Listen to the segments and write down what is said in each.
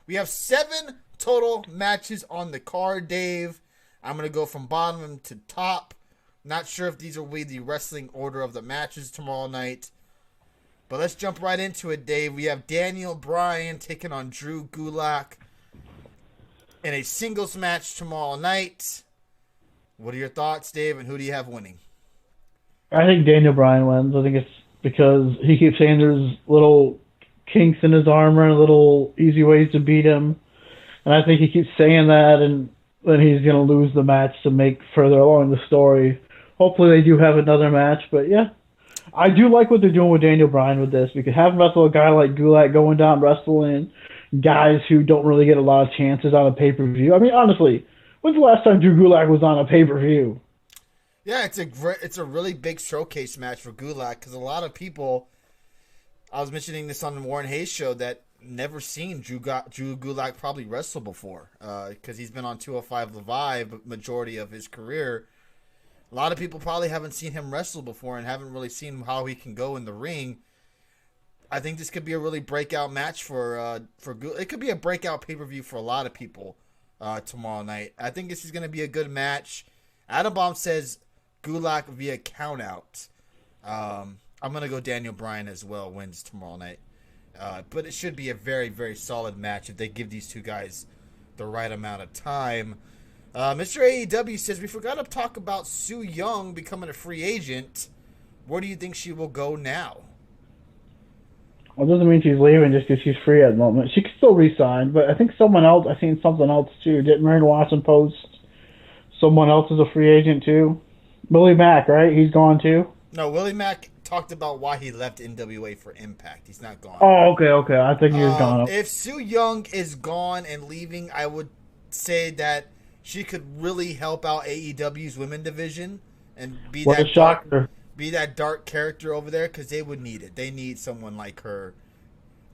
We have 7 total matches on the card, Dave. I'm going to go from bottom to top. Not sure if these will be the wrestling order of the matches tomorrow night. But let's jump right into it, Dave. We have Daniel Bryan taking on Drew Gulak in a singles match tomorrow night. What are your thoughts, Dave, and who do you have winning? I think Daniel Bryan wins. I think it's because he keeps saying there's little kinks in his armor and little easy ways to beat him. And I think he keeps saying that, and then he's going to lose the match to make further along the story. Hopefully they do have another match, but yeah. I do like what they're doing with Daniel Bryan with this, because having wrestle a guy like Gulak going down wrestling guys who don't really get a lot of chances on a pay-per-view. I mean, honestly, when's the last time Drew Gulak was on a pay-per-view? Yeah, it's a really big showcase match for Gulak because a lot of people, I was mentioning this on the Warren Hayes show, that never seen Drew Gulak probably wrestle before because he's been on 205 Live majority of his career. A lot of people probably haven't seen him wrestle before and haven't really seen how he can go in the ring. I think this could be a really breakout match for Gulak. It could be a breakout pay-per-view for a lot of people tomorrow night. I think this is going to be a good match. Adam Bomb says Gulak via countout. I'm going to go Daniel Bryan as well, wins tomorrow night. But it should be a very, very solid match if they give these two guys the right amount of time. Mr. AEW says, we forgot to talk about Su Yung becoming a free agent. Where do you think she will go now? Well, it doesn't mean she's leaving just because she's free at the moment. She could still resign, but I think someone else, I seen something else too. Didn't Mary Watson post someone else is a free agent too? Willie Mack, right? He's gone too? No, Willie Mack talked about why he left NWA for Impact. He's not gone. Oh, okay. I think he was gone. If Su Yung is gone and leaving, I would say that she could really help out AEW's women division and be What a shocker. Be that dark character over there because they would need it. They need someone like her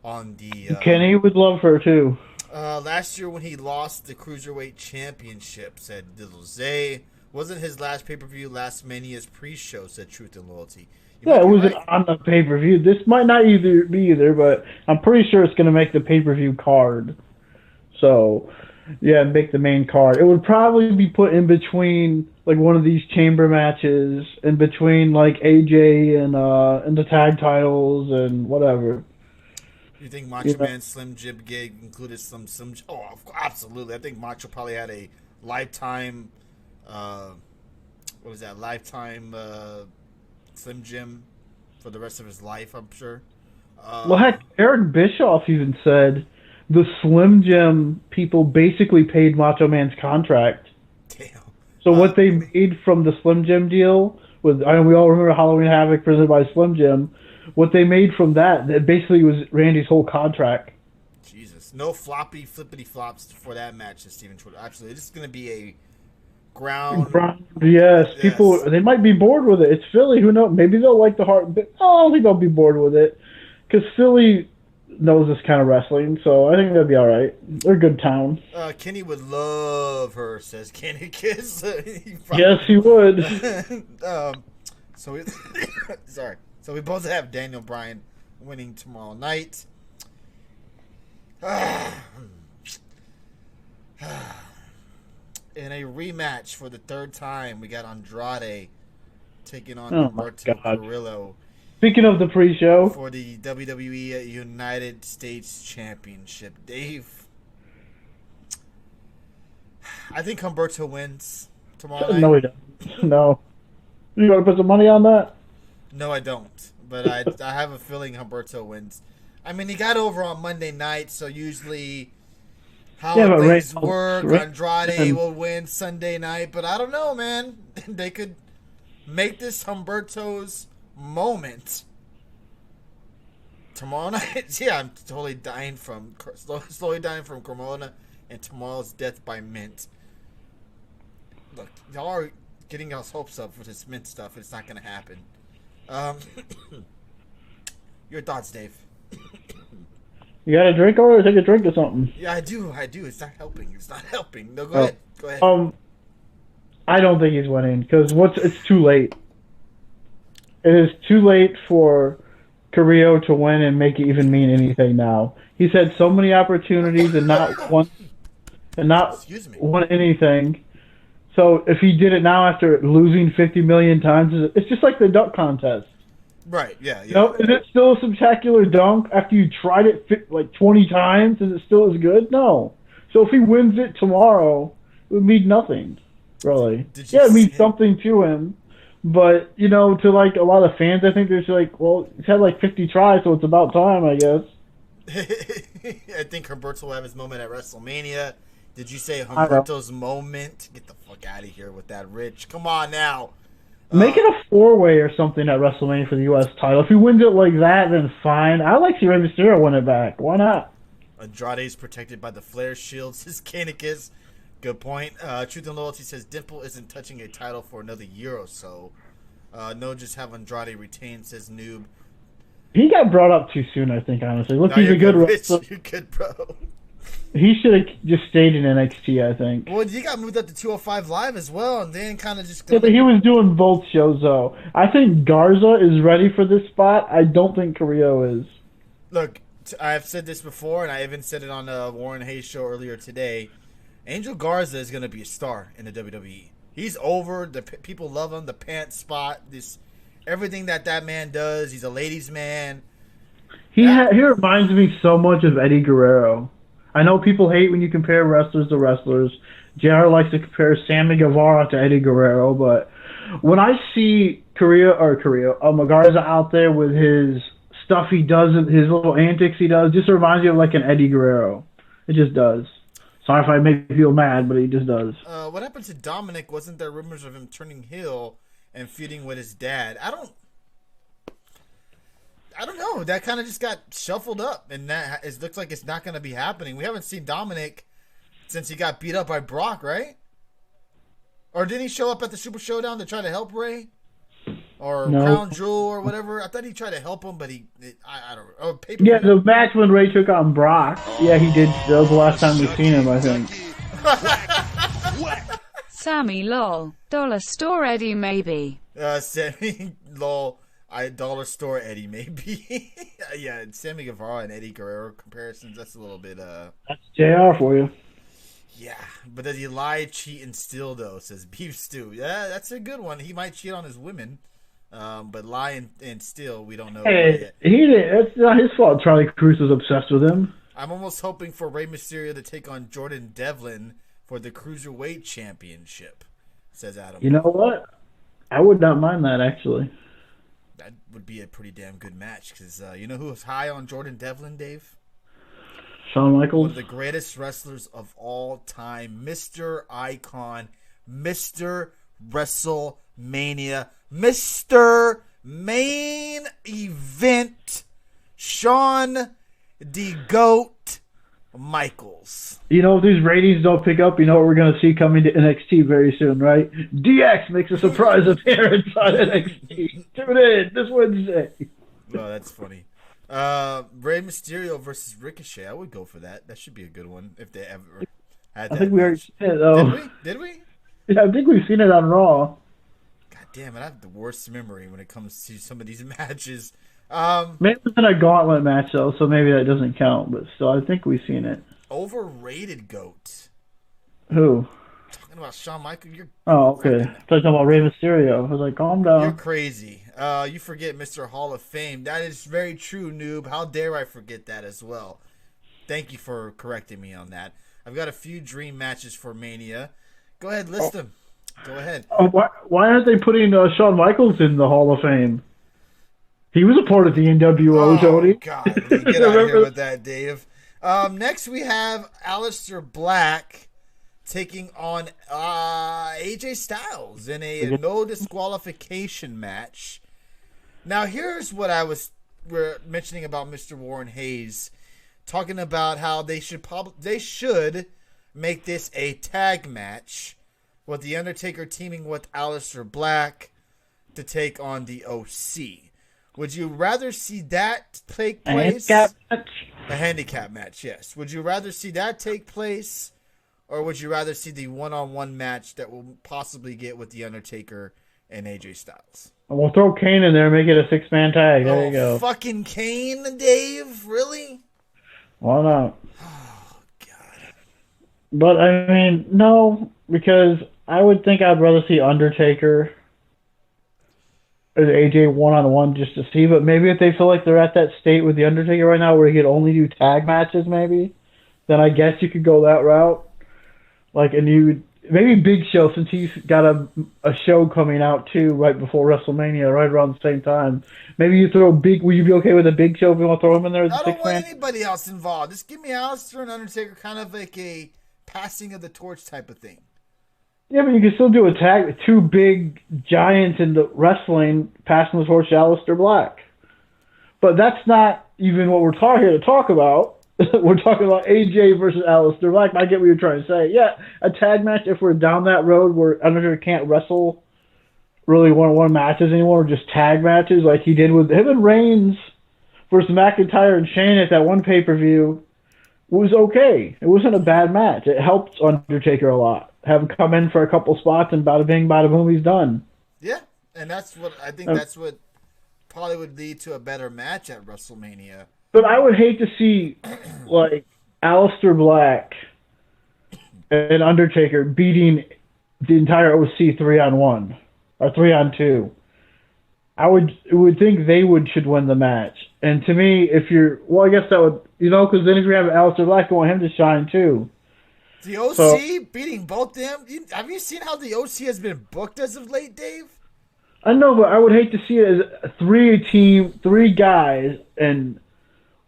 on the. Kenny would love her too. Last year when he lost the Cruiserweight Championship, said Diddle wasn't his last pay-per-view, last Mania's pre-show, said Truth and Loyalty. Yeah, it was on the pay-per-view. This might not be either, but I'm pretty sure it's going to make the pay-per-view card. So, yeah, make the main card. It would probably be put in between, like, one of these chamber matches, in between, like, AJ and the tag titles and whatever. You think Macho Man Slim Jim gig included some? Oh, absolutely. I think Macho probably had a lifetime. What was that? Lifetime Slim Jim for the rest of his life, I'm sure. Well, heck, Eric Bischoff even said the Slim Jim people basically paid Macho Man's contract. Damn. So what they made from the Slim Jim deal with, I know we all remember Halloween Havoc presented by Slim Jim. What they made from that basically was Randy's whole contract. Jesus, no floppy flippity flops for that match, Steven Twitter. Absolutely, this is going to be a ground. Yes, people, they might be bored with it. It's Philly. Who knows? Maybe they'll like the heart. But I don't think they'll be bored with it because Philly knows this kind of wrestling. So I think they'll be all right. They're a good town. Kenny would love her, says Kenny Kiss. Yes, he would. Sorry. So we both have Daniel Bryan winning tomorrow night. In a rematch for the third time, we got Andrade taking on Humberto Carrillo. Speaking of the pre-show. For the WWE United States Championship. Dave, I think Humberto wins tomorrow night. No, he doesn't. No. You want to put some money on that? No, I don't. But I have a feeling Humberto wins. I mean, he got over on Monday night, so usually how things work, Andrade will win Sunday night. But I don't know, man. They could make this Humberto's moment tomorrow night. Yeah, I'm slowly dying from Cremona and tomorrow's death by mint. Look, y'all are getting y'all's hopes up for this mint stuff. It's not going to happen. Your thoughts, Dave? You got a drink or take a drink or something? Yeah, I do. It's not helping. No, go ahead. I don't think he's winning because it's too late. It is too late for Carrillo to win and make it even mean anything now. He's had so many opportunities and not Excuse me. won anything. So if he did it now after losing 50 million times, it's just like the dunk contest. Right, yeah. You know, is it still a spectacular dunk after you tried it like 20 times? Is it still as good? No. So if he wins it tomorrow, it would mean nothing, really. Yeah, it means something to him. But, you know, to like a lot of fans, I think they're just like, well, he's had like 50 tries, so it's about time, I guess. I think Humberto will have his moment at WrestleMania. Did you say Humberto's moment? Get the fuck out of here with that, Rich. Come on now. Make it a four-way or something at WrestleMania for the U.S. title. If he wins it like that, then fine. I like to see Rey Mysterio win it back. Why not? Andrade's protected by the Flair shield, says Kanicus. Good point. Truth and Loyalty says Dimple isn't touching a title for another year or so. No, just have Andrade retain, says Noob. He got brought up too soon, I think, honestly. Look, he's a good wrestler. You're good, bro. He should have just stayed in NXT, I think. Well, he got moved up to 205 Live as well, and then kind of just... Yeah, but he was doing both shows, though. I think Garza is ready for this spot. I don't think Carrillo is. Look, I've said this before, and I even said it on the Warren Hayes show earlier today. Angel Garza is going to be a star in the WWE. He's over. The people love him. The pants spot. Everything that man does. He's a ladies' man. He reminds me so much of Eddie Guerrero. I know people hate when you compare wrestlers to wrestlers. JR likes to compare Sammy Guevara to Eddie Guerrero, but when I see Garza out there with his stuff he does, his little antics he does, just reminds me of like an Eddie Guerrero. It just does. Sorry if I make you feel mad, but he just does. What happened to Dominic? Wasn't there rumors of him turning heel and feuding with his dad? I don't know. That kind of just got shuffled up, and it looks like it's not going to be happening. We haven't seen Dominic since he got beat up by Brock, right? Or didn't he show up at the Super Showdown to try to help Ray? Or no. Crown Jewel or whatever? I thought he tried to help him, but I don't know. Oh, yeah, the match when Ray took on Brock. Yeah, he did. That was the last time we've seen him, I think. Sammy lol. Dollar store Eddie maybe. Sammy lol. Dollar store Eddie maybe. Yeah, Sammy Guevara and Eddie Guerrero comparisons. That's a little bit. That's JR for you. Yeah, but does he lie, cheat, and steal though? Says Beef Stew. Yeah, that's a good one. He might cheat on his women, but lie and steal, we don't know. Hey, he did. It's not his fault. Charlie Cruz was obsessed with him. I'm almost hoping for Rey Mysterio to take on Jordan Devlin for the Cruiserweight Championship. Says Adam. You know what? I would not mind that actually. That would be a pretty damn good match because you know who's high on Jordan Devlin, Dave? Shawn Michaels. One of the greatest wrestlers of all time. Mr. Icon. Mr. WrestleMania. Mr. Main Event. Shawn the Goat Michaels. You know, if these ratings don't pick up, you know what we're going to see coming to NXT very soon, right? DX makes a surprise appearance on NXT. Tune in this Wednesday. Oh, that's funny. Rey Mysterio versus Ricochet. I would go for that. That should be a good one if they ever had that. I think we already seen it, though. Did we? Yeah, I think we've seen it on Raw. God damn it, I have the worst memory when it comes to some of these matches. Maybe it's in a gauntlet match, though, so maybe that doesn't count, but still, I think we've seen it. Overrated GOAT. Who? Talking about Shawn Michaels. Oh, okay. Talking about Rey Mysterio. I was like, calm down. You're crazy. You forget Mr. Hall of Fame. That is very true, noob. How dare I forget that as well. Thank you for correcting me on that. I've got a few dream matches for Mania. Go ahead, list them. Go ahead. Oh, why aren't they putting Shawn Michaels in the Hall of Fame? He was a part of the NWO, Tony. Oh, God. Get out of here with that, Dave. Next, we have Aleister Black taking on AJ Styles in a no disqualification match. Now, here's what we're mentioning about Mr. Warren Hayes, talking about how they should make this a tag match with The Undertaker teaming with Aleister Black to take on the OC. Would you rather see that take place? A handicap match, yes. Would you rather see that take place, or would you rather see the one-on-one match that we'll possibly get with The Undertaker and AJ Styles? We'll throw Kane in there and make it a 6-man tag. There you go. Fucking Kane, Dave? Really? Why not? Oh God. But I mean, no, because I would think I'd rather see Undertaker and AJ one-on-one just to see. But maybe if they feel like they're at that state with the Undertaker right now, where he could only do tag matches, maybe, then I guess you could go that route. Like, and you maybe Big Show, since he's got a show coming out too right before WrestleMania, right around the same time. Maybe you throw Big. Would you be okay with a Big Show if you want to throw him in there as a I don't want six-man? anybody else involved. Just give me Alistair and Undertaker, kind of like a passing of the torch type of thing. Yeah, but you can still do a tag with two big giants in the wrestling passing the torch to Aleister Black. But that's not even what we're here to talk about. We're talking about AJ versus Aleister Black. I get what you're trying to say. Yeah, a tag match, if we're down that road where Undertaker can't wrestle really one-on-one matches anymore, or just tag matches like he did with him and Reigns versus McIntyre and Shane at that one pay-per-view, was okay. It wasn't a bad match. It helped Undertaker a lot. Have him come in for a couple spots and bada bing, bada boom, he's done. Yeah, and that's what I think. That's what probably would lead to a better match at WrestleMania. But I would hate to see like Aleister Black and Undertaker beating the entire OC 3-on-1 or 3-on-2. I would think they should win the match. And to me, if you're I guess that would because then if you have Aleister Black, you want him to shine too. The OC beating both them. Have you seen how the OC has been booked as of late, Dave? I know, but I would hate to see it as three guys, and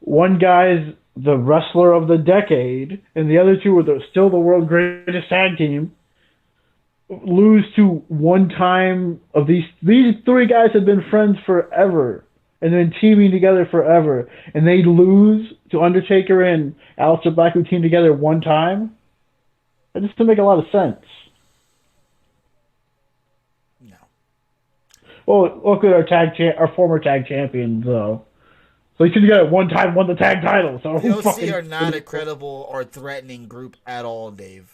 one guy's the wrestler of the decade, and the other two are still the world's greatest tag team, lose to one time of these three guys have been friends forever and been teaming together forever, and they lose to Undertaker and Aleister Black, who teamed together one time. That just doesn't make a lot of sense. No. Well, look at our former tag champions, though. So they should have got it one time, won the tag title. So the OC are not a credible or threatening group at all, Dave.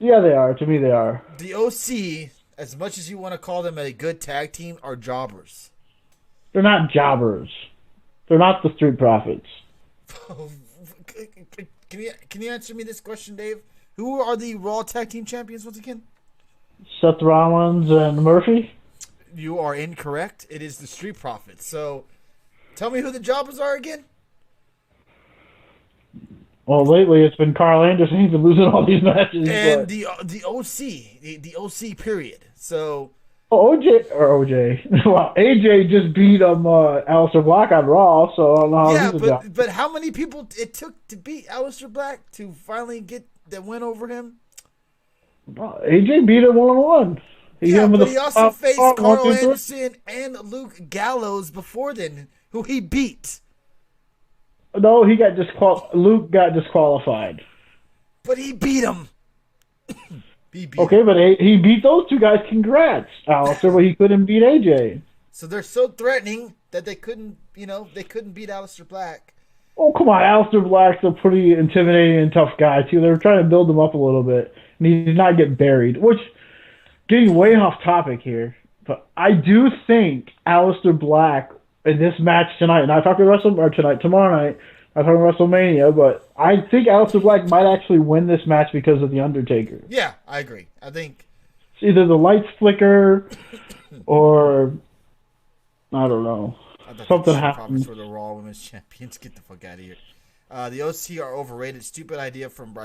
Yeah, they are. To me, they are. The OC, as much as you want to call them a good tag team, are jobbers. They're not jobbers. They're not the Street Profits. Can you answer me this question, Dave? Who are the Raw Tag Team Champions once again? Seth Rollins and Murphy? You are incorrect. It is the Street Profits. So, tell me who the jobbers are again? Well, lately it's been Carl Anderson. He's been losing all these matches. And the OC, the OC period. So, OJ. Well, AJ just beat Aleister Black on Raw, so I don't know how he's a job. But how many people it took to beat Aleister Black to finally get that win over him? Well, AJ beat him one-on-one. But he also faced Carl Anderson and Luke Gallows before then, who he beat. No, he got Luke got disqualified. But he beat him. Okay, but he beat those two guys. Congrats, Aleister, but he couldn't beat AJ. So they're so threatening that they couldn't beat Aleister Black. Oh, come on. Aleister Black's a pretty intimidating and tough guy, too. They were trying to build him up a little bit, and he did not get buried, which, getting way off topic here, but I do think Aleister Black in this match tonight, and I talked about tomorrow night, I talked about WrestleMania, but I think Aleister Black might actually win this match because of The Undertaker. Yeah, I agree. I think it's either the lights flicker or I don't know. Something happened. For the Raw Women's Champions. Get the fuck out of here. The OC are overrated. Stupid idea from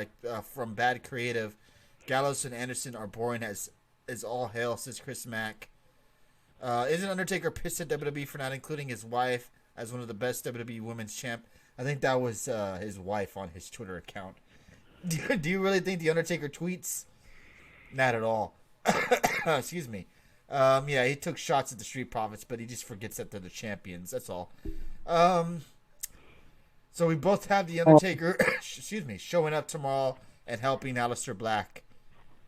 bad creative. Gallows and Anderson are boring as all hell, says Chris Mack. Isn't Undertaker pissed at WWE for not including his wife as one of the best WWE Women's Champ? I think that was his wife on his Twitter account. Do you really think the Undertaker tweets? Not at all. Excuse me. Yeah, he took shots at the Street Profits, but he just forgets that they're the champions. That's all. So we both have the Undertaker, showing up tomorrow and helping Aleister Black.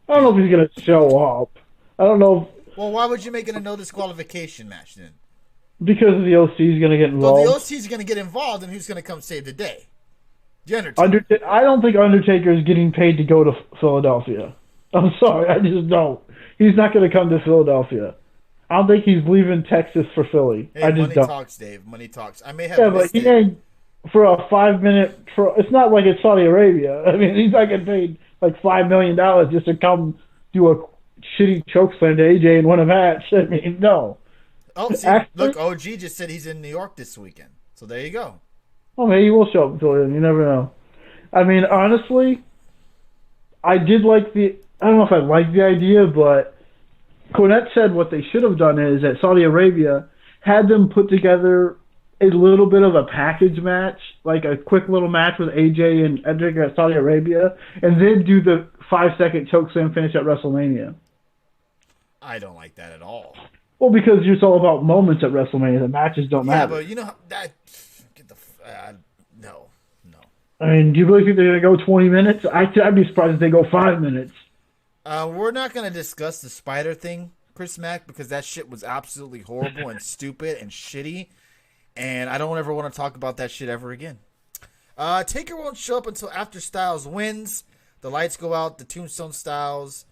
I don't know if he's gonna show up. I don't know. Well, why would you make it a no disqualification match then? Because the OC is gonna get involved. Well, the OC is gonna get involved, and who's gonna come save the day? The Undertaker. I don't think Undertaker is getting paid to go to Philadelphia. I'm sorry, I just don't. He's not going to come to Philadelphia. I don't think he's leaving Texas for Philly. Hey, I just money don't. Talks, Dave. Money talks. I may have missed but it. for a 5 minute. It's not like it's Saudi Arabia. I mean, he's not getting paid like $5 million just to come do a shitty choke slam to AJ and win a match. I mean, no. Oh, see, Actually, look, OG just said he's in New York this weekend. So there you go. well, maybe he will show up until then. You never know. I mean, honestly, I did like the. I don't know if I like the idea, but Cornette said what they should have done is at Saudi Arabia had them put together a little bit of a package match, like a quick little match with AJ and Edric at Saudi Arabia, and then do the 5 second chokeslam finish at WrestleMania. I don't like that at all. Well, because it's all about moments at WrestleMania. The matches don't matter. Yeah, but you know that. Get the no. I mean, do you really think they're going to go 20 minutes? I'd be surprised if they go 5 minutes. We're not going to discuss the spider thing, Chris Mack, because that shit was absolutely horrible and stupid and shitty, and I don't ever want to talk about that shit ever again. Taker won't show up until after Styles wins. The lights go out. The Tombstone Styles.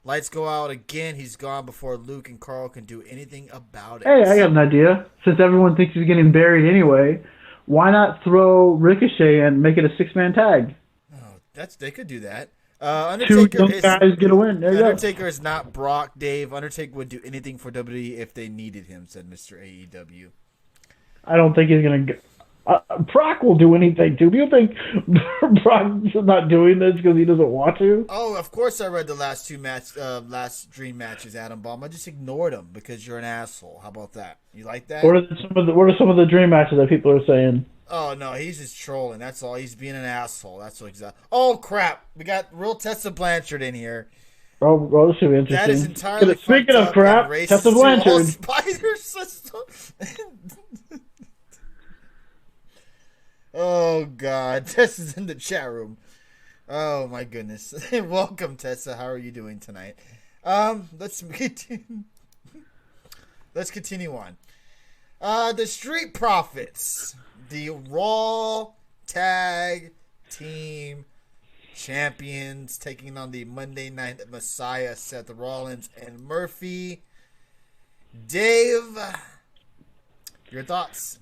Lights go out again. He's gone before Luke and Carl can do anything about it. Hey, I got an idea. Since everyone thinks he's getting buried anyway, why not throw Ricochet and make it a 6-man tag? Oh, they could do that. Two Undertaker young guys get a win. There you go. Undertaker is not Brock, Dave. Undertaker would do anything for WWE if they needed him, said Mr. AEW. I don't think he's going to. Brock will do anything too. Do you think Brock's not doing this because he doesn't want to? Oh, of course I read the last last dream matches, Adam Bomb. I just ignored them because you're an asshole. How about that? You like that? What are some of the dream matches that people are saying? Oh no, he's just trolling. That's all. He's being an asshole. That's what exactly. Oh crap! We got real Tessa Blanchard in here. Oh, this should be interesting. That is entirely. Speaking of crap, Tessa Blanchard. Spider system. Oh God, Tessa's in the chat room. Oh my goodness. Welcome, Tessa. How are you doing tonight? Let's continue. Let's continue on. The Street Profits, the Raw Tag Team Champions, taking on the Monday Night Messiah, Seth Rollins and Murphy. Dave, your thoughts?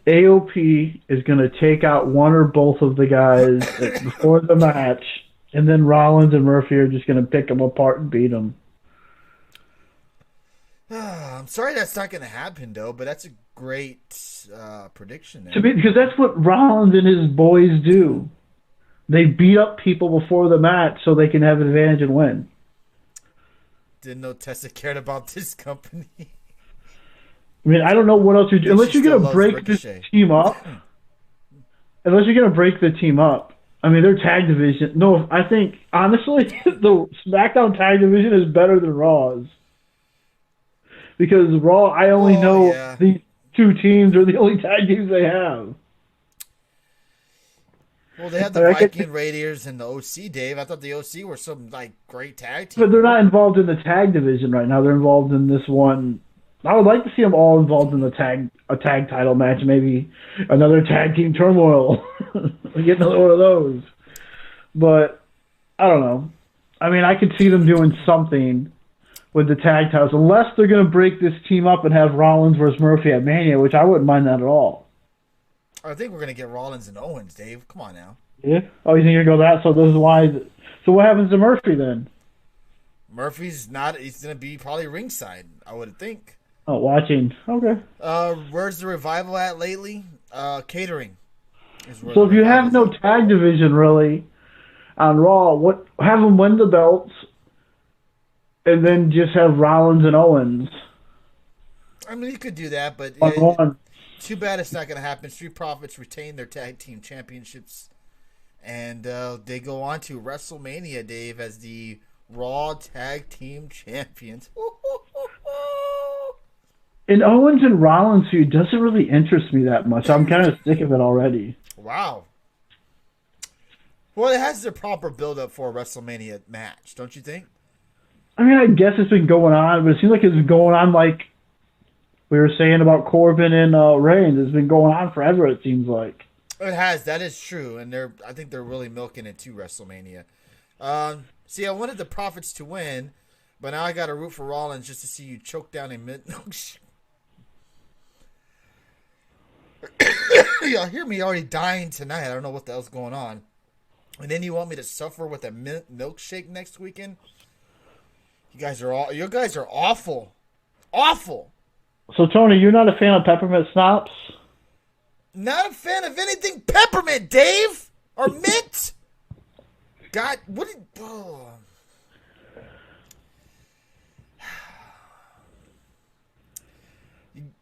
AOP is going to take out one or both of the guys before the match, and then Rollins and Murphy are just going to pick them apart and beat them. I'm sorry that's not going to happen, though, but that's a great prediction. Because that's what Rollins and his boys do. They beat up people before the match so they can have an advantage and win. Didn't know Tessa cared about this company. I mean, I don't know what else you do. Unless you're going to break this team up. Unless you're going to break the team up. I mean, their tag division. No, I think, honestly, the SmackDown tag division is better than Raw's. Because Raw, I only know these two teams are the only tag teams they have. Well, they have the Viking Raiders and the OC, Dave. I thought the OC were some great tag team. But they're not involved in the tag division right now. They're involved in this one. I would like to see them all involved in a tag title match, maybe another tag team turmoil. We get another one of those. But I don't know. I mean, I could see them doing something with the tag titles, unless they're going to break this team up and have Rollins versus Murphy at Mania, which I wouldn't mind that at all. I think we're going to get Rollins and Owens, Dave. Come on now. Yeah? Oh, you think you're going to go that? So this is why. So what happens to Murphy then? Murphy's not. He's going to be probably ringside, I would think. Oh, watching. Okay. Where's the Revival at lately? Catering. So if you have no tag division really on Raw, have them win the belts, and then just have Rollins and Owens. I mean, you could do that, but too bad it's not going to happen. Street Profits retain their tag team championships, and they go on to WrestleMania, Dave, as the Raw Tag Team Champions. And Owens and Rollins feud doesn't really interest me that much. I'm kind of sick of it already. Wow. Well, it has the proper build-up for a WrestleMania match, don't you think? I mean, I guess it's been going on, but it seems like it's been going on like we were saying about Corbin and Reigns. It's been going on forever, it seems like. It has. That is true, and I think they're really milking it to WrestleMania. See, I wanted the Profits to win, but now I got to root for Rollins just to see you choke down a mid. Y'all hear me already dying tonight. I don't know what the hell's going on. And then you want me to suffer with a milkshake next weekend? You guys are awful. Awful. So, Tony, you're not a fan of peppermint schnapps? Not a fan of anything peppermint, Dave! Or mint! God, what did... Oh.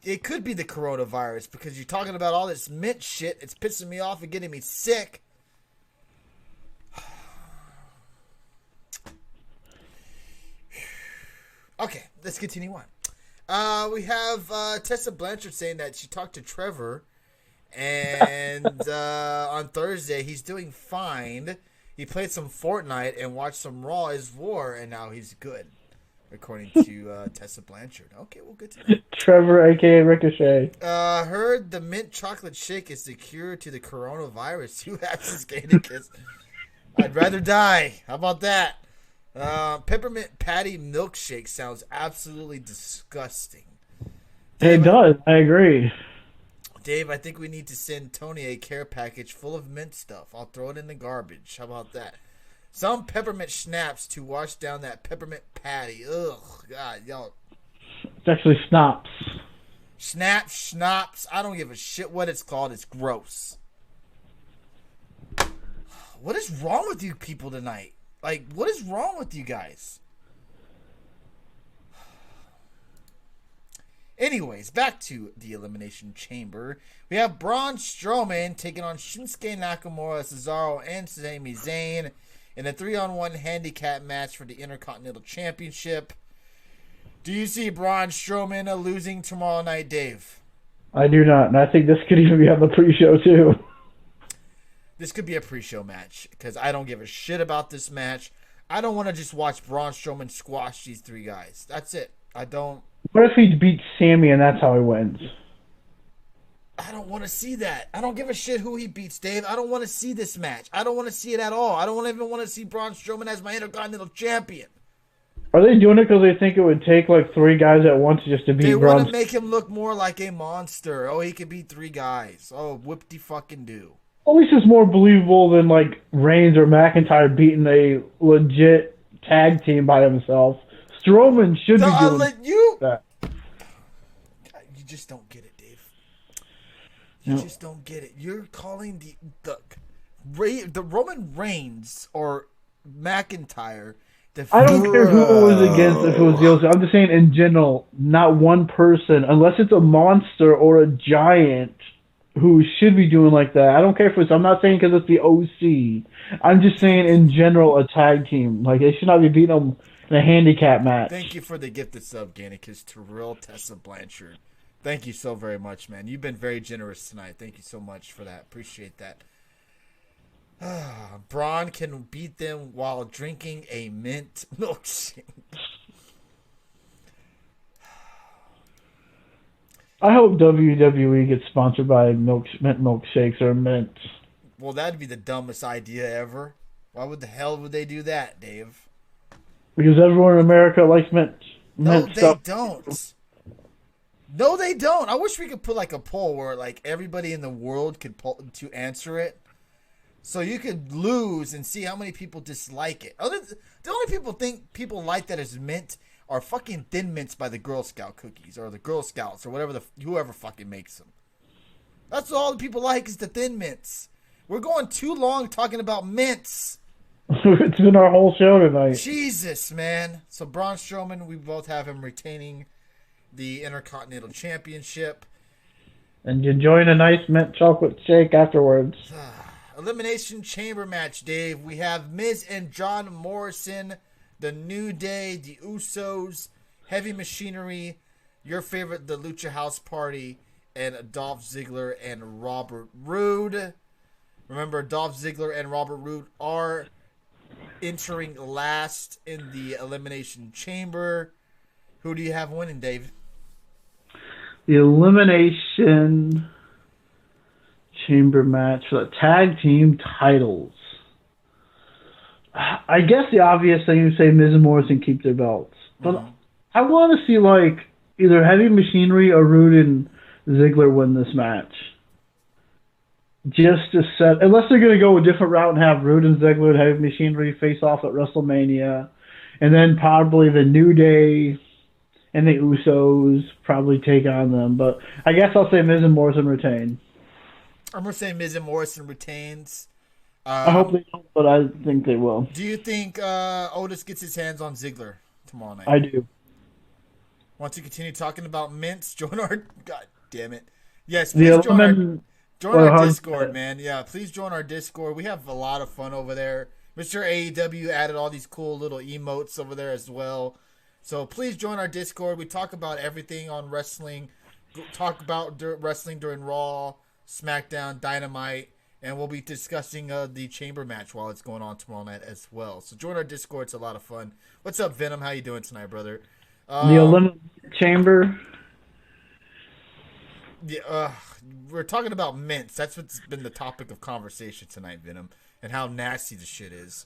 It could be the coronavirus because you're talking about all this mint shit. It's pissing me off and getting me sick. Okay, let's continue on. We have Tessa Blanchard saying that she talked to Trevor, and on Thursday he's doing fine. He played some Fortnite and watched some Raw is War, and now he's good, according to Tessa Blanchard. Okay, well, good to know. Trevor, a.k.a. Ricochet. Heard the mint chocolate shake is the cure to the coronavirus. You have to Ganicus. I'd rather die. How about that? Peppermint patty milkshake sounds absolutely disgusting. It does. I agree. Dave, I think we need to send Tony a care package full of mint stuff. I'll throw it in the garbage. How about that? Some peppermint schnapps to wash down that peppermint patty. Ugh, God, y'all. It's actually schnapps. Schnapps. I don't give a shit what it's called. It's gross. What is wrong with you people tonight? Like, what is wrong with you guys? Anyways, back to the Elimination Chamber. We have Braun Strowman taking on Shinsuke Nakamura, Cesaro, and Sami Zayn in a 3-on-1 handicap match for the Intercontinental Championship. Do you see Braun Strowman losing tomorrow night, Dave? I do not, and I think this could even be on the pre-show, too. This could be a pre-show match, because I don't give a shit about this match. I don't want to just watch Braun Strowman squash these three guys. That's it. I don't... What if he beats Sammy and that's how he wins? I don't want to see that. I don't give a shit who he beats, Dave. I don't want to see this match. I don't want to see it at all. I don't even want to see Braun Strowman as my Intercontinental Champion. Are they doing it because they think it would take like three guys at once just to beat Braun? They want to make him look more like a monster. Oh, he could beat three guys. Oh, whoop-de-fucking-do. At least it's more believable than like Reigns or McIntyre beating a legit tag team by himself. Strowman should be doing that. You just don't get it, Dave. You just don't get it. You're calling the Roman Reigns or McIntyre. I don't care who it was against, if it was the OC. I'm just saying in general, not one person, unless it's a monster or a giant who should be doing like that. I don't care if it's, I'm not saying because it's the OC. I'm just saying in general a tag team. Like, they should not be beating them in a handicap match. Thank you for the gifted sub, Gannicus, to real Tessa Blanchard. Thank you so very much, man. You've been very generous tonight. Thank you so much for that. Appreciate that. Braun can beat them while drinking a mint milkshake. I hope WWE gets sponsored by mint milkshakes or mint. Well, that'd be the dumbest idea ever. Why would the hell would they do that, Dave? Because everyone in America likes mint No, stuff. they don't. No, they don't. I wish we could put like a poll where like everybody in the world could poll to answer it. So you could lose and see how many people dislike it. The only people like that is mint are fucking Thin Mints by the Girl Scout cookies or the Girl Scouts or whatever whoever fucking makes them. That's all the people like is the Thin Mints. We're going too long talking about mints. It's been our whole show tonight. Jesus, man. So Braun Strowman, we both have him retaining the Intercontinental Championship. And enjoying a nice mint chocolate shake afterwards. Elimination Chamber match, Dave. We have Miz and John Morrison, The New Day, The Usos, Heavy Machinery, your favorite, The Lucha House Party, and Dolph Ziggler and Robert Roode. Remember, Dolph Ziggler and Robert Roode are entering last in the Elimination Chamber. Who do you have winning, Dave? The Elimination Chamber match for the tag team titles. I guess the obvious thing is say Miz and Morrison keep their belts. But I want to see like either Heavy Machinery or Roode and Ziggler win this match. just to set, unless they're going to go a different route and have Rude and Ziggler and Heavy Machinery face off at WrestleMania, and then probably the New Day and the Usos probably take on them. But I guess I'll say Miz and Morrison retain. I'm gonna say Miz and Morrison retains. I hope they don't, but I think they will. Do you think Otis gets his hands on Ziggler tomorrow night? I do. Want to continue talking about mints? Join our God damn it. Yes, The please join our Well, Discord, man. Yeah, please join our Discord. We have a lot of fun over there. Mr. AEW added all these cool little emotes over there as well. So please join our Discord. We talk about everything on wrestling. Talk about wrestling during Raw, SmackDown, Dynamite, and we'll be discussing the Chamber match while it's going on tomorrow night as well. So join our Discord. It's a lot of fun. What's up, Venom? How you doing tonight, brother? the Elimination Chamber. Yeah, we're talking about mints. That's what's been the topic of conversation tonight, Venom, and how nasty the shit is.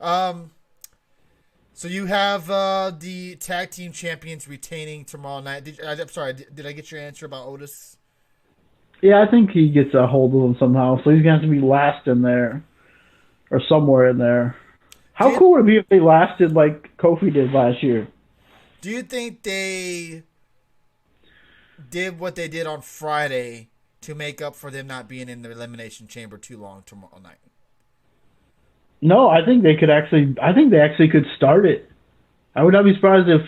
So you have the tag team champions retaining tomorrow night. I'm sorry, did I get your answer about Otis? Yeah, I think he gets a hold of them somehow. So he's going to have to be last in there or somewhere in there. How cool would it be if they lasted like Kofi did last year? Do you think they did what they did on Friday to make up for them not being in the Elimination Chamber too long tomorrow night? No, I think they could actually. I think they actually could start it. I would not be surprised if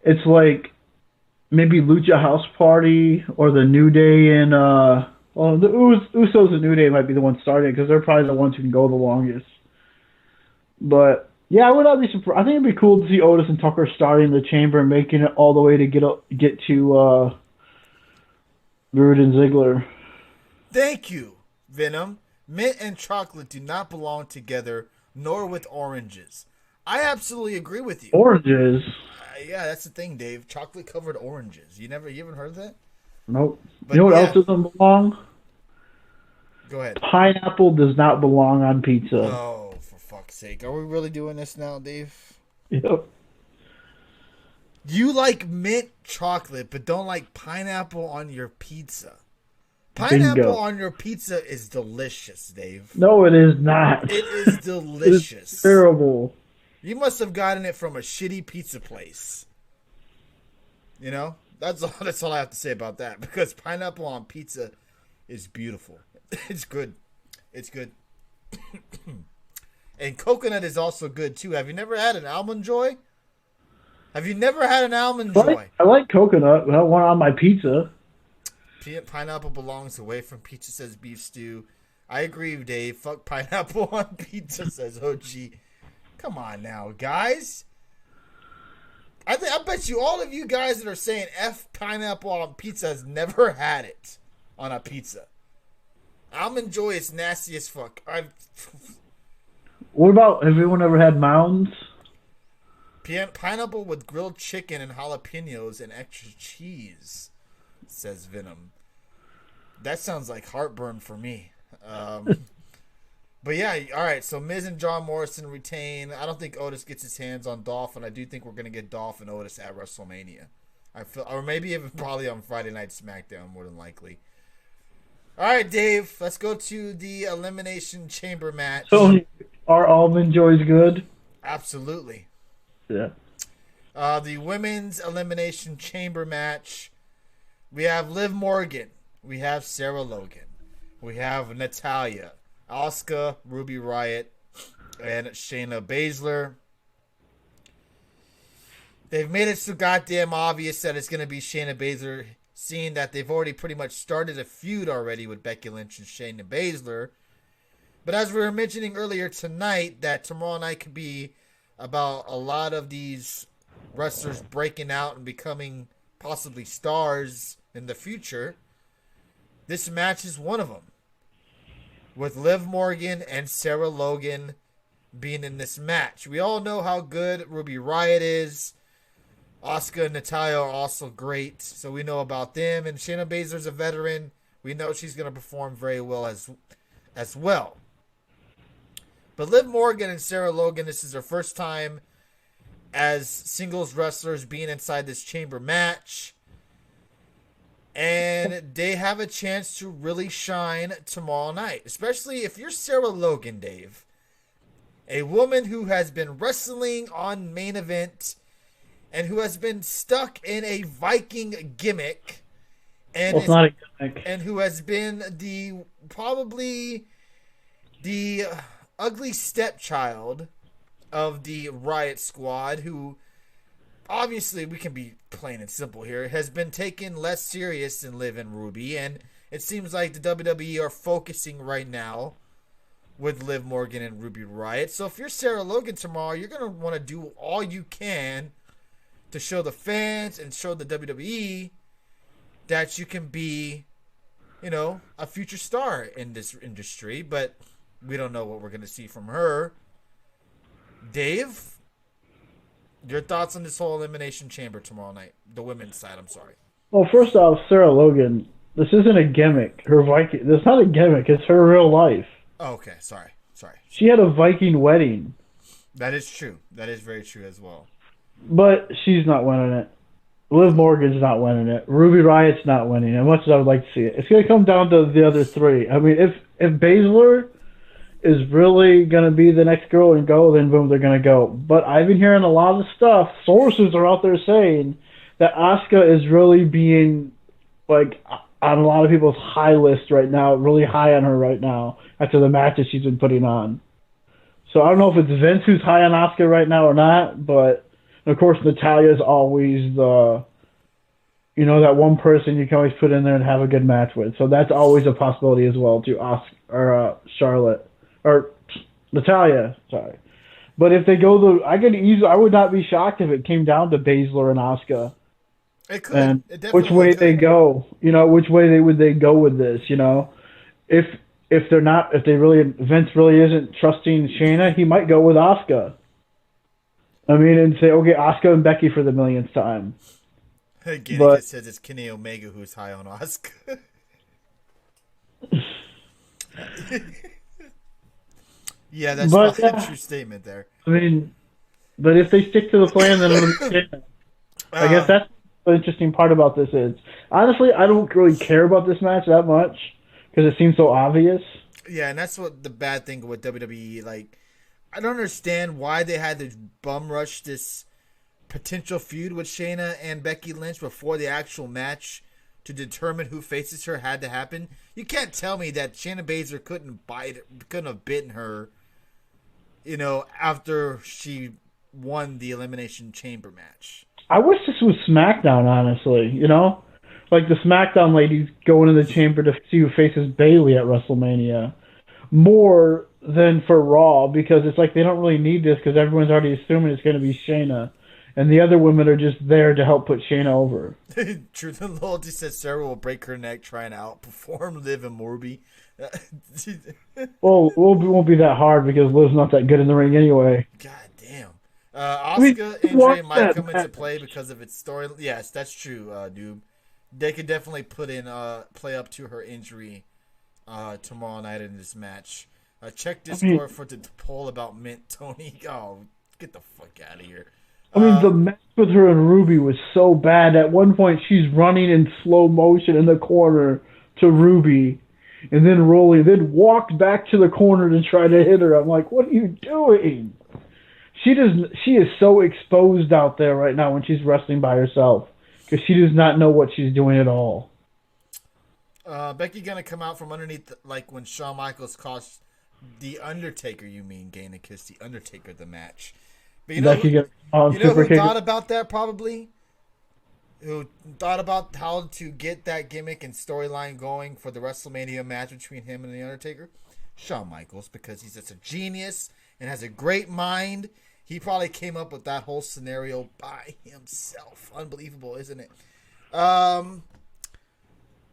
it's like maybe Lucha House Party or the New Day and well, the Usos and New Day might be the ones starting because they're probably the ones who can go the longest. But yeah, I would not be surprised. I think it'd be cool to see Otis and Tucker starting the chamber and making it all the way to get to Rude and Ziggler. Thank you, Venom. Mint and chocolate do not belong together, nor with oranges. I absolutely agree with you. Oranges? Yeah, that's the thing, Dave. Chocolate covered oranges. You haven't heard of that? Nope. But you know what else doesn't belong? Go ahead. Pineapple does not belong on pizza. Oh, for fuck's sake. Are we really doing this now, Dave? Yep. You like mint chocolate, but don't like pineapple on your pizza. Pineapple Bingo. on your pizza is delicious, Dave. No, it is not. It is delicious. It's terrible. You must have gotten it from a shitty pizza place. You know? That's all I have to say about that. Because pineapple on pizza is beautiful. It's good. It's good. And coconut is also good, too. Have you never had an Almond Joy? Have you never had an Almond Joy? I like coconut, but I don't want it on my pizza. Pineapple belongs away from pizza, says Beef Stew. I agree, Dave. Fuck pineapple on pizza, says OG. Come on now, guys. I bet you all of you guys that are saying F pineapple on pizza has never had it on a pizza. Almond Joy is nasty as fuck. What about, have anyone ever had Mounds? Pineapple with grilled chicken and jalapenos and extra cheese, says Venom. That sounds like heartburn for me. But yeah, all right. So Miz and John Morrison retain. I don't think Otis gets his hands on Dolph, and I do think we're gonna get Dolph and Otis at WrestleMania. I feel, or maybe even probably on Friday Night SmackDown, more than likely. All right, Dave. Let's go to the Elimination Chamber match. So, are Almond Joys good? Absolutely. Yeah. The Women's Elimination Chamber match. We have Liv Morgan. We have Sarah Logan. We have Natalya, Asuka, Ruby Riott, and Shayna Baszler. They've made it so goddamn obvious that it's going to be Shayna Baszler, seeing that they've already pretty much started a feud already with Becky Lynch and Shayna Baszler. But as we were mentioning earlier tonight, that tomorrow night could be about a lot of these wrestlers breaking out and becoming possibly stars in the future. This match is one of them, with Liv Morgan and Sarah Logan being in this match. We all know how good Ruby Riott is. Asuka and Natalya are also great, so we know about them. And Shayna Baszler's a veteran. We know she's going to perform very well as well. But Liv Morgan and Sarah Logan, this is their first time as singles wrestlers being inside this chamber match. And they have a chance to really shine tomorrow night, especially if you're Sarah Logan, Dave, a woman who has been wrestling on Main Event and who has been stuck in a Viking gimmick, and Well, it's not a gimmick. and who has been probably the ugly stepchild of the Riot Squad, who obviously, we can be plain and simple here, has been taken less serious than Liv and Ruby, and it seems like the WWE are focusing right now with Liv Morgan and Ruby Riott. So if you're Sarah Logan tomorrow, you're going to want to do all you can to show the fans and show the WWE that you can be, a future star in this industry, but we don't know what we're going to see from her. Dave? Your thoughts on this whole Elimination Chamber tomorrow night? The women's side, I'm sorry. Well, first off, Sarah Logan, this isn't a gimmick. Her Viking, it's not a gimmick. It's her real life. Oh, okay, sorry. She had a Viking wedding. That is true. That is very true as well. But she's not winning it. Liv Morgan's not winning it. Ruby Riott's not winning it, as much as I would like to see it. It's going to come down to the other three. I mean, if Baszler is really going to be the next girl and go, then boom, they're going to go. But I've been hearing a lot of stuff. Sources are out there saying that Asuka is really being, like, on a lot of people's high list right now, really high on her right now after the matches she's been putting on. So I don't know if it's Vince who's high on Asuka right now or not, but, of course, Natalia's always the, that one person you can always put in there and have a good match with. So that's always a possibility as well to Asuka or Charlotte. Or Natalia, sorry. But if they go I would not be shocked if it came down to Baszler and Asuka. It could. And It which way they go, which way would they go with this, If Vince really isn't trusting Shayna, he might go with Asuka. I mean, and say, okay, Asuka and Becky for the millionth time. Again, says it's Kenny Omega who's high on Asuka. Yeah, that's a true statement there. I mean, but if they stick to the plan, then I guess that's the interesting part about this is, honestly, I don't really care about this match that much because it seems so obvious. Yeah, and that's what the bad thing with WWE, like, I don't understand why they had to bum rush this potential feud with Shayna and Becky Lynch before the actual match to determine who faces her had to happen. You can't tell me that Shayna Baszler couldn't have bitten her, after she won the Elimination Chamber match. I wish this was SmackDown, honestly, Like the SmackDown ladies going in the chamber to see who faces Bayley at WrestleMania. More than for Raw, because it's like they don't really need this because everyone's already assuming it's going to be Shayna. And the other women are just there to help put Shayna over. Truth and Loyalty says Sarah will break her neck trying to outperform Liv and Morby. Well, it won't be that hard because Liv's not that good in the ring anyway. God damn. Asuka injury might come into play because of its story. Yes, that's true, Noob. They could definitely play up to her injury tomorrow night in this match. Check Discord for the poll about Mint Tony. Oh, get the fuck out of here. The match with her and Ruby was so bad. At one point, she's running in slow motion in the corner to Ruby, and then rolling, then walked back to the corner to try to hit her. I'm like, what are you doing? She is so exposed out there right now when she's wrestling by herself because she does not know what she's doing at all. Becky gonna come out from underneath, like when Shawn Michaels cost The Undertaker, you mean, Gaina kissed The Undertaker the match. But who thought about that probably? Who thought about how to get that gimmick and storyline going for the WrestleMania match between him and The Undertaker? Shawn Michaels, because he's just a genius and has a great mind. He probably came up with that whole scenario by himself. Unbelievable, isn't it?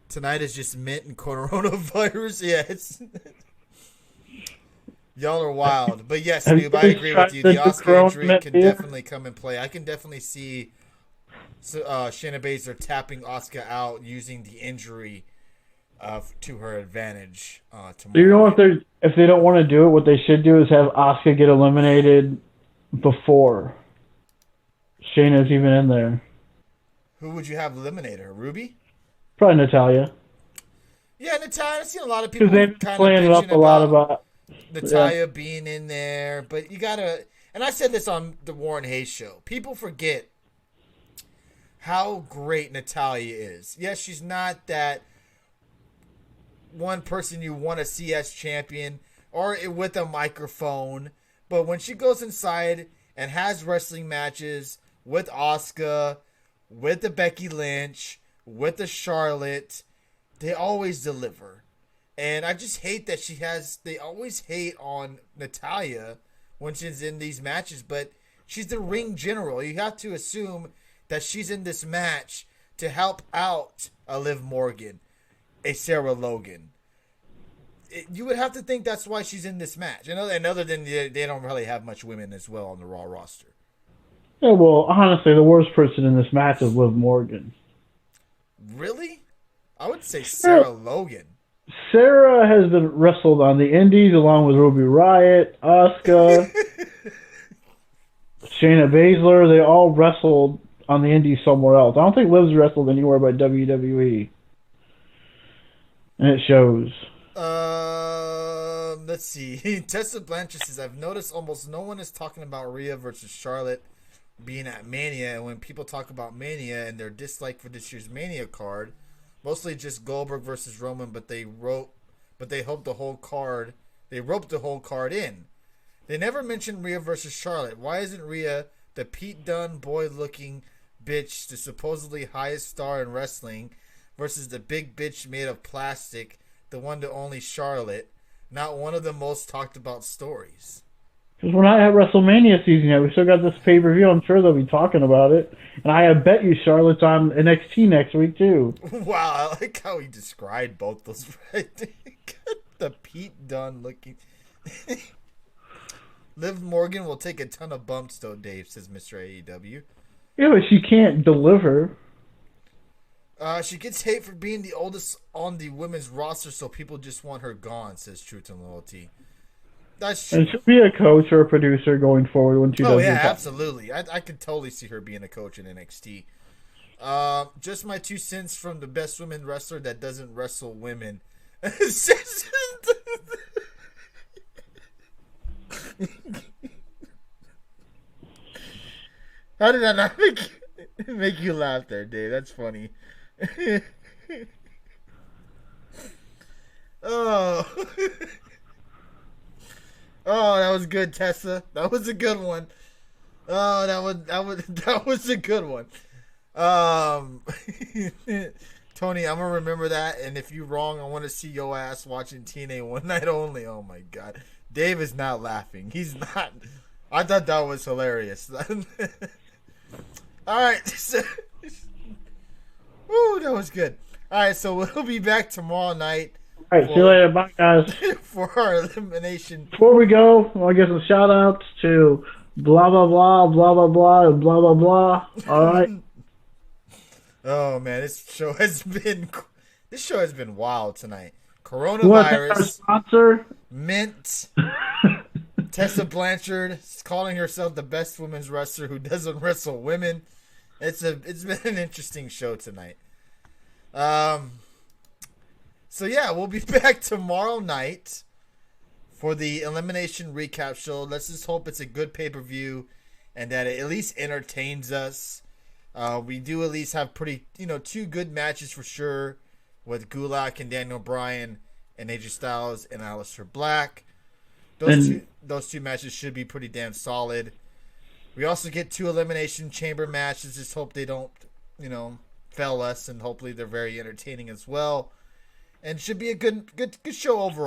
Tonight is just mint and coronavirus. Yeah, it's... Y'all are wild. But yes, Noob, I agree with you. The Asuka injury can definitely come in play. I can definitely see Shayna Baszler tapping Asuka out using the injury to her advantage tomorrow. If they don't want to do it, what they should do is have Asuka get eliminated before Shayna's even in there. Who would you have eliminate her? Ruby? Probably Natalia. Yeah, Natalia. I've seen a lot of people Because they've been kind of playing it up bitching a lot about about. Natalia being in there, but you gotta. And I said this on the Warren Hayes show. People forget how great Natalia is. Yes, she's not that one person you want to see as champion or with a microphone, but when she goes inside and has wrestling matches with Asuka, with the Becky Lynch, with the Charlotte, they always deliver. And I just hate that they always hate on Natalia when she's in these matches, but she's the ring general. You have to assume that she's in this match to help out a Liv Morgan, a Sarah Logan. You would have to think that's why she's in this match. And other than they don't really have much women as well on the Raw roster. Yeah, well, honestly, the worst person in this match is Liv Morgan. Really? I would say Sarah Logan. Sarah has been wrestled on the Indies along with Ruby Riott, Asuka, Shayna Baszler. They all wrestled on the Indies somewhere else. I don't think Liv's wrestled anywhere but WWE. And it shows. Let's see. Tessa Blanchard says, I've noticed almost no one is talking about Rhea versus Charlotte being at Mania. And when people talk about Mania and their dislike for this year's Mania card, mostly just Goldberg versus Roman, but they roped the whole card in. They never mentioned Rhea versus Charlotte. Why isn't Rhea, the Pete Dunne boy-looking bitch, the supposedly highest star in wrestling, versus the big bitch made of plastic, the one to only Charlotte, not one of the most talked about stories? Because we're not at WrestleMania season yet. We still got this pay-per-view. I'm sure they'll be talking about it. And I bet you Charlotte's on NXT next week, too. Wow, I like how he described both those. The Pete Dunne looking. Liv Morgan will take a ton of bumps, though, Dave, says Mr. AEW. Yeah, but she can't deliver. She gets hate for being the oldest on the women's roster, so people just want her gone, says Truth and Loyalty. That's true. And she'll be a coach or a producer going forward when she does. Oh, yeah, absolutely. I could totally see her being a coach in NXT. Just my 2 cents from the best women wrestler that doesn't wrestle women. How did I not make you laugh there, Dave? That's funny. Oh. Oh, that was good, Tessa. That was a good one. Oh, that was a good one. Tony, I'm gonna remember that, and if you're wrong, I want to see your ass watching TNA One Night Only. Oh my God, Dave is not laughing. He's not. I thought that was hilarious. All right, so, woo, that was good. All right, so we'll be back tomorrow night. All right, see you later. Bye, guys. For our elimination. Before we go, I want to give some shout-outs to blah, blah, blah, blah, blah, blah, and blah, blah, blah. All right? Oh, man, this show has been wild tonight. You want to thank our Coronavirus, sponsor? Mint, Tessa Blanchard calling herself the best women's wrestler who doesn't wrestle women. It's been an interesting show tonight. So yeah, we'll be back tomorrow night for the elimination recap show. Let's just hope it's a good pay-per-view and that it at least entertains us. We do at least have pretty, 2 good matches for sure with Gulak and Daniel Bryan and AJ Styles and Aleister Black. Those two matches should be pretty damn solid. We also get 2 elimination chamber matches. Just hope they don't, fail us, and hopefully they're very entertaining as well. And should be a good show overall.